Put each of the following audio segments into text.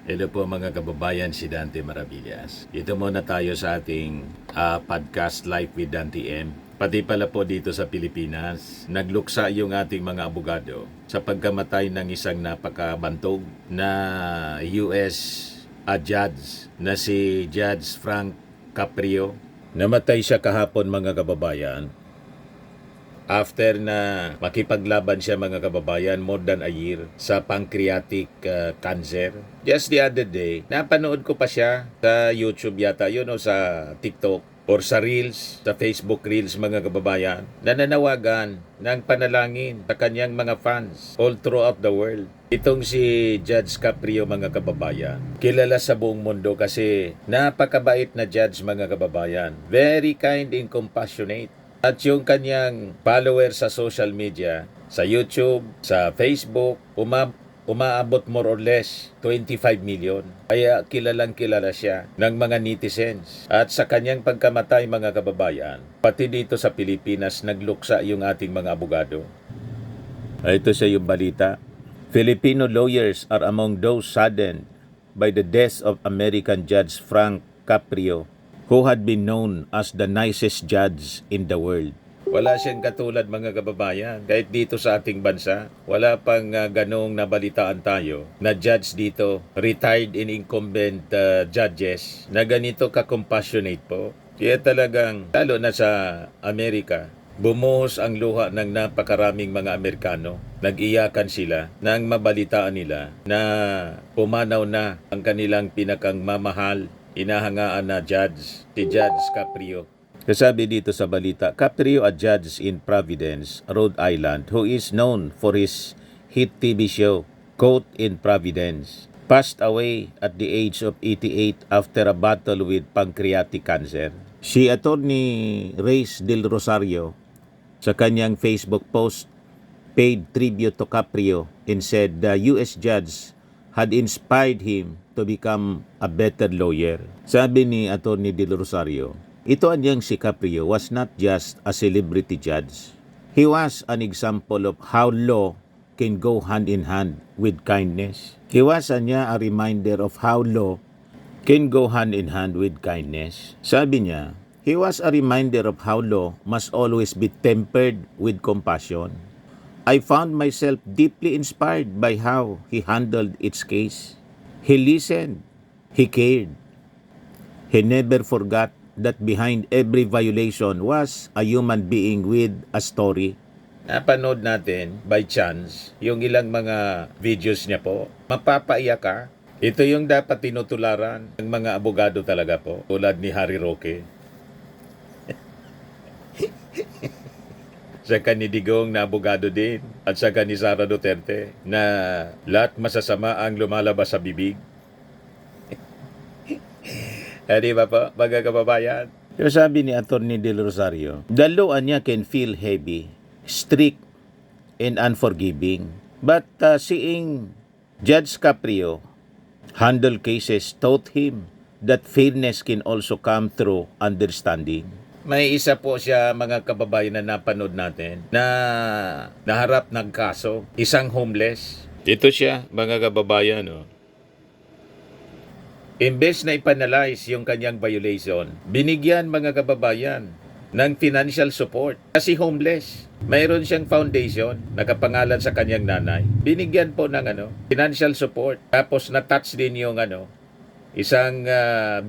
Hello po mga kababayan, si Dante Maravillas. Ito muna tayo sa ating podcast Live with Dante M. Pati pala po dito sa Pilipinas, nagluksa yung ating mga abogado sa pagkamatay ng isang napakabantog na US judge na si Judge Frank Caprio. Namatay siya kahapon mga kababayan. After na makipaglaban siya mga kababayan more than a year sa pancreatic cancer. Just the other day, napanood ko pa siya sa YouTube yata, yun o sa TikTok or sa Reels, sa Facebook Reels mga kababayan, na nanawagan ng panalangin sa kanyang mga fans all throughout the world. Itong si Judge Caprio mga kababayan, kilala sa buong mundo kasi napakabait na judge mga kababayan. Very kind and compassionate. At yung kanyang followers sa social media, sa YouTube, sa Facebook, umaabot more or less 25 million. Kaya kilalang kilala siya ng mga netizens. At sa kanyang pagkamatay mga kababayan, pati dito sa Pilipinas nagluksa yung ating mga abogado. Ito siya yung balita. Filipino lawyers are among those saddened by the death of American Judge Frank Caprio, who had been known as the nicest judge in the world. Wala siyang katulad mga kababayan. Kahit dito sa ating bansa, wala pang ganong nabalitaan tayo na judge dito, retired and incumbent judges, na ganito ka-compassionate po. Kaya talagang, lalo na sa Amerika, bumuhos ang luha ng napakaraming mga Amerikano. Nag-iyakan sila nang mabalitaan nila na pumanaw na ang kanilang pinakang mamahal, inahangaan na judge, si Judge Caprio. Kasabi dito sa balita, Caprio, a judge in Providence, Rhode Island, who is known for his hit TV show, Caught in Providence, passed away at the age of 88 after a battle with pancreatic cancer. Si Attorney Reyes Del Rosario, sa kanyang Facebook post, paid tribute to Caprio and said the US judge had inspired him to become a better lawyer. Sabi ni Attorney Del Rosario, ito anyang si Caprio was not just a celebrity judge. He was an example of how law can go hand in hand with kindness. He was a reminder of how law can go hand in hand with kindness. Sabi niya, he was a reminder of how law must always be tempered with compassion. I found myself deeply inspired by how he handled its case. He listened. He cared. He never forgot that behind every violation was a human being with a story. Napanood natin, by chance, yung ilang mga videos niya po. Mapapaiyak ka. Ito yung dapat tinutularan ng mga abogado talaga po, tulad ni Harry Roque. Saka ni Digong na abogado din, at saka ni Sara Duterte, na lahat masasama ang lumalabas sa bibig. Di ba po, mga kababayan? Yung sabi ni Attorney Del Rosario, the law niya can feel heavy, strict, and unforgiving. But seeing Judge Caprio handle cases taught him that fairness can also come through understanding. May isa po siya mga kababayan na napanood natin na naharap ng kaso, isang homeless. Ito siya mga kababayan. Imbes na ipanalize yung kanyang violation, binigyan mga kababayan ng financial support. Kasi homeless, mayroon siyang foundation, nakapangalan sa kanyang nanay. Binigyan po ng financial support. Tapos na-touch din yung isang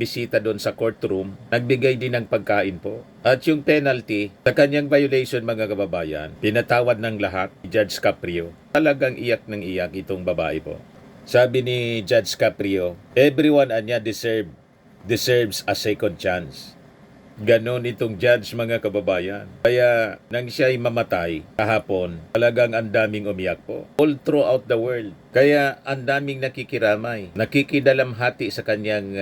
bisita doon sa courtroom, nagbigay din ng pagkain po. At yung penalty sa kanyang violation mga kababayan, pinatawad ng lahat ni Judge Caprio. Talagang iyak ng iyak itong babae po. Sabi ni Judge Caprio, everyone deserves a second chance. Ganon itong judge mga kababayan. Kaya nang siya ay mamatay kahapon, talagang ang daming umiyak po. All throughout the world. Kaya ang daming nakikiramay, nakikidalamhati sa kanyang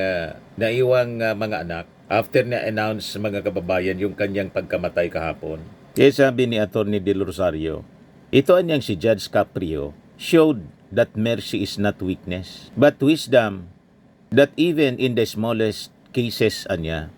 naiwang mga anak after na-announce mga kababayan yung kanyang pagkamatay kahapon. Kaya sabi ni Attorney Del Rosario, ito anyang si Judge Caprio showed that mercy is not weakness, but wisdom, that even in the smallest cases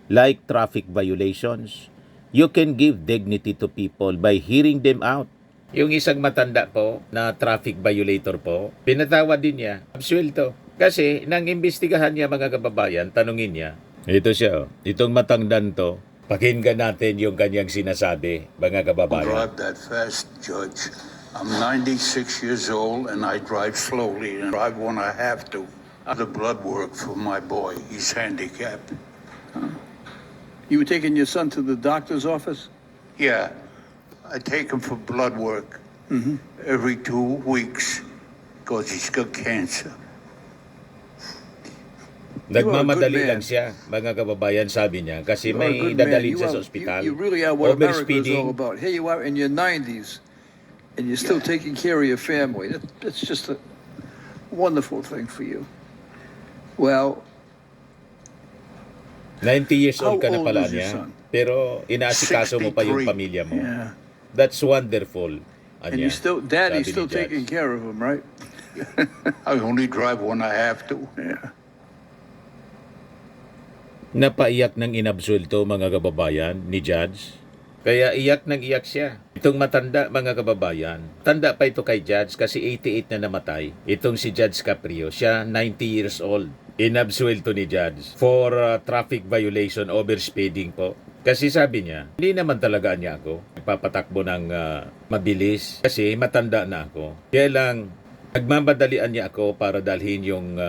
like traffic violations, you can give dignity to people by hearing them out. Yung isang matanda po na traffic violator po, pinatawad din niya, absuelto. Kasi nang imbestigahan niya mga kababayan, tanungin niya. Ito siya, itong matangdan to. Pakinggan natin yung kanyang sinasabi, mga kababayan. Drive that fast, Judge. I'm 96 years old and I drive slowly and drive when I have to. The blood work for my boy. He's handicapped. You were taking your son to the doctor's office? Yeah, I take him for blood work every 2 weeks because he's got cancer. Nagmamadali man. lang siya, mga kababayan, sabi niya, kasi You are a may good man. dadalhin You siya sa are- ospital. You really are what America is all Overspeeding. about. Here you are in your 90s, and you're still taking care of your family. That's just a wonderful thing for you. Well, 90 years old ka How na old pala is your niya, son? pero inaasikaso mo pa yung 63. pamilya mo. yeah. That's wonderful. And you still, Daddy's Sabi ni still Judge. taking care of him, right? I only drive when I have to. Yeah. Napaiyak ng inabsulto, mga kababayan, ni Judge. Kaya iyak ng iyak siya. Itong matanda, mga kababayan. Tanda pa ito kay Judge kasi 88 na namatay. Itong si Judge Caprio, siya 90 years old. Inabsuelto ni Judge for traffic violation, overspeeding po. Kasi sabi niya, hindi naman talaga niya ako nagpapatakbo ng mabilis kasi matanda na ako. Kaya lang, nagmamadalian niya ako para dalhin yung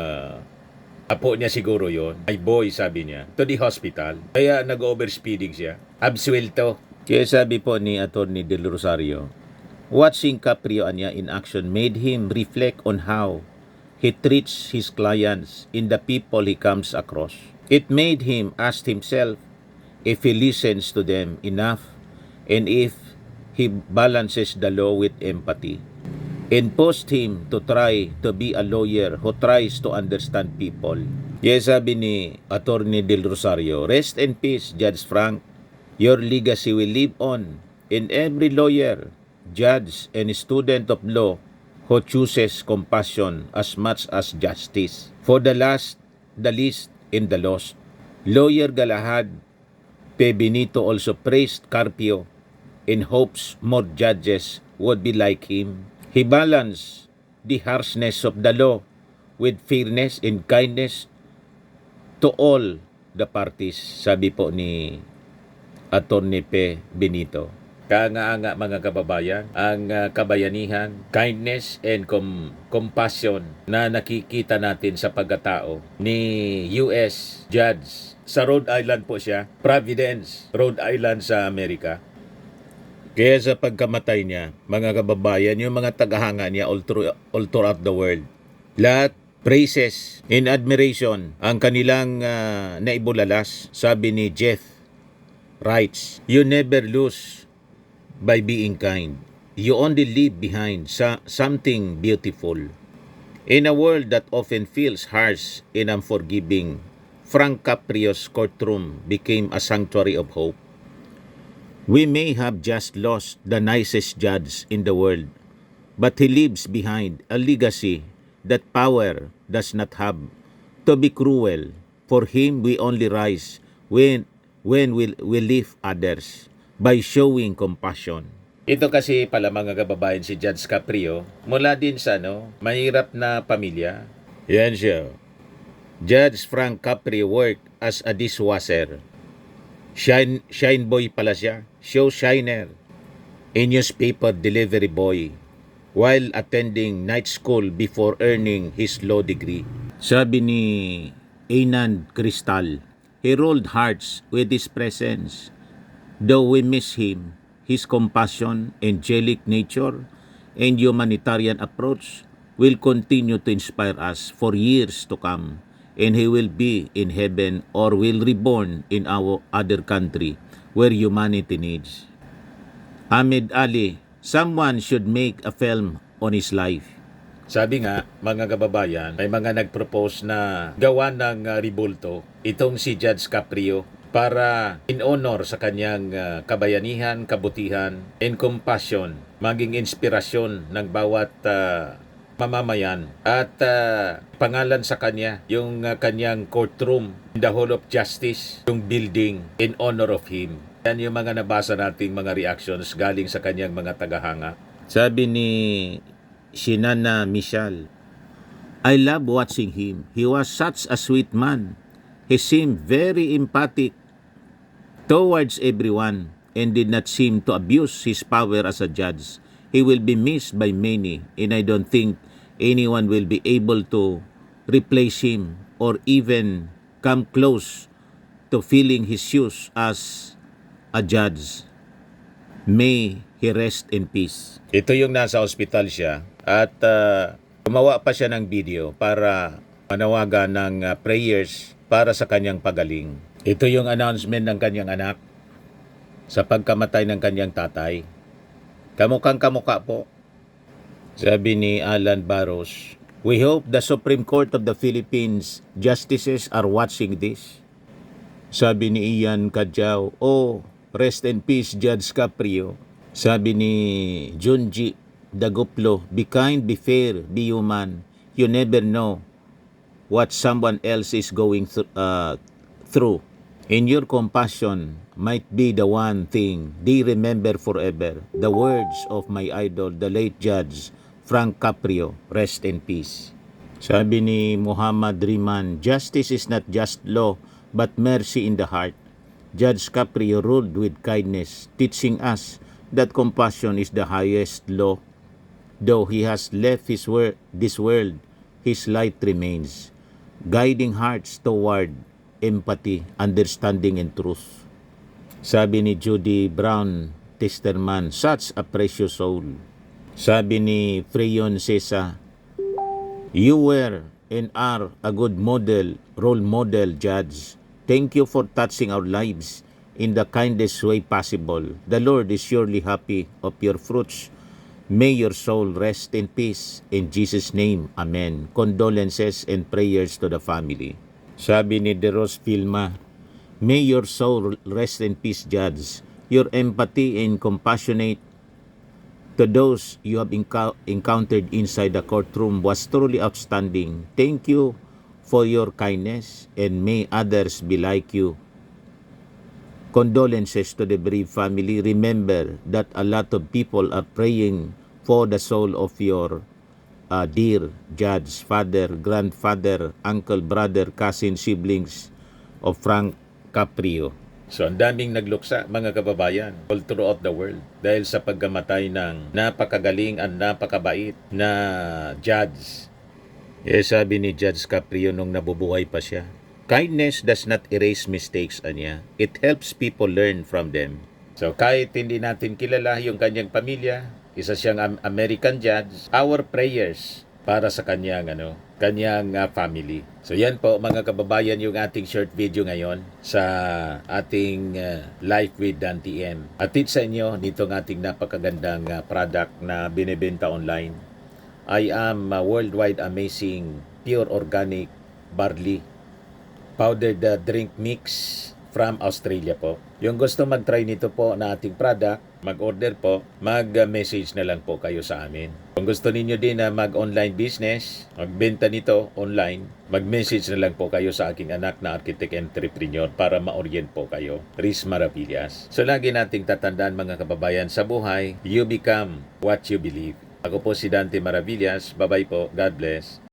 apo niya siguro yon, my boy, sabi niya, to the hospital. Kaya nag-overspeeding siya. Absuelto. Kaya sabi po ni Atty. Del Rosario, watching Caprio Anya in action made him reflect on how he treats his clients and the people he comes across. It made him ask himself if he listens to them enough and if he balances the law with empathy. And pushed him to try to be a lawyer who tries to understand people. Yes, sabi ni Atty. Del Rosario, rest in peace, Judge Frank. Your legacy will live on in every lawyer, judge, and student of law who chooses compassion as much as justice. For the last, the least, and the lost. Lawyer Galahad P. Benito also praised Carpio in hopes more judges would be like him. He balanced the harshness of the law with fairness and kindness to all the parties, sabi po ni Atty. P. Benito. Kaanga-anga, mga kababayan, ang kabayanihan, kindness and compassion na nakikita natin sa pagkatao ni U.S. Judge. Sa Rhode Island po siya, Providence, Rhode Island sa Amerika. Kaya sa pagkamatay niya, mga kababayan, yung mga tagahanga niya all throughout the world, lahat praises in admiration ang kanilang naibulalas. Sabi ni Jeff writes, you never lose by being kind. You only leave behind something beautiful. In a world that often feels harsh and unforgiving, Frank Caprio's courtroom became a sanctuary of hope. We may have just lost the nicest judge in the world, but he leaves behind a legacy that power does not have. To be cruel, for him we only rise when we lift others by showing compassion. Ito kasi pala, mga kababayan, si Judge Caprio, mula din sa mahirap na pamilya. Yan siya. Judge Frank Caprio worked as a dishwasher. Shine boy pala siya. Show shiner. A newspaper delivery boy while attending night school before earning his law degree. Sabi ni Anand Cristal, he rolled hearts with his presence. Though we miss him, his compassion, angelic nature, and humanitarian approach will continue to inspire us for years to come. And he will be in heaven or will reborn in our other country where humanity needs. Ahmed Ali, someone should make a film on his life. Sabi nga, mga kababayan, may mga nag-propose na gawa ng ribulto itong si Judge Caprio para in honor sa kanyang kabayanihan, kabutihan, and compassion, maging inspirasyon ng bawat mamamayan at pangalan sa kanya yung kanyang courtroom, the Hall of Justice, yung building in honor of him. Yan yung mga nabasa nating mga reactions galing sa kanyang mga tagahanga. Sabi ni Shinana Michal, I love watching him. He was such a sweet man. He seemed very empathic towards everyone and did not seem to abuse his power as a judge. He will be missed by many, and I don't think anyone will be able to replace him or even come close to filling his shoes as a judge. May he rest in peace. Ito yung nasa ospital siya at gumawa pa siya ng video para manawagan ng prayers para sa kanyang pagaling. Ito yung announcement ng kanyang anak sa pagkamatay ng kanyang tatay. Kamukhang kamukha po. Sabi ni Alan Barros, "We hope the Supreme Court of the Philippines justices are watching this." Sabi ni Ian Cadjao, "Oh, rest in peace, Judge Caprio." Sabi ni Junji Daguplo, "Be kind, be fair, be human. You never know what someone else is going through. And your compassion might be the one thing they remember forever." The words of my idol, the late Judge Frank Caprio, rest in peace. Sabi ni Muhammad Riman, "Justice is not just law, but mercy in the heart. Judge Caprio ruled with kindness, teaching us that compassion is the highest law. Though he has left this world, his light remains, guiding hearts toward empathy, understanding, and truth." Sabi ni Judy Brown Testerman, "Such a precious soul." Sabi ni Freyon Cesa, "You were and are a good role model, Judge. Thank you for touching our lives in the kindest way possible. The Lord is surely happy of your fruits. May your soul rest in peace. In Jesus' name, Amen. Condolences and prayers to the family." Sabi ni Deros Filma, "May your soul rest in peace, Judge. Your empathy and compassionate to those you have encountered inside the courtroom was truly outstanding. Thank you for your kindness, and may others be like you. Condolences to the bereaved family. Remember that a lot of people are praying for the soul of your dear Judge, father, grandfather, uncle, brother, cousin, siblings of Frank Caprio." So, ang daming nagluksa, mga kababayan, all throughout the world dahil sa pagkamatay ng napakagaling at napakabait na judge. Sabi ni Judge Caprio nung nabubuhay pa siya, "Kindness does not erase mistakes," anya. "It helps people learn from them." So, kahit hindi natin kilala yung kanyang pamilya, isa siyang American judge, our prayers para sa kanyang family. So yan po mga kababayan yung ating short video ngayon sa ating Life with Dan TM. Atid sa inyo nitong ating napakagandang product na binebenta online. I am Worldwide Amazing Pure Organic Barley Powdered Drink Mix from Australia po. Yung gusto mag-try nito po na ating product, mag-order po, mag-message na lang po kayo sa amin. Kung gusto ninyo din na mag-online business, magbenta nito online, mag-message na lang po kayo sa aking anak na architect entrepreneur para ma-orient po kayo. Riz Maravillas. So lagi nating tatandaan mga kababayan sa buhay, you become what you believe. Ako po si Dante Maravillas. Bye-bye po. God bless.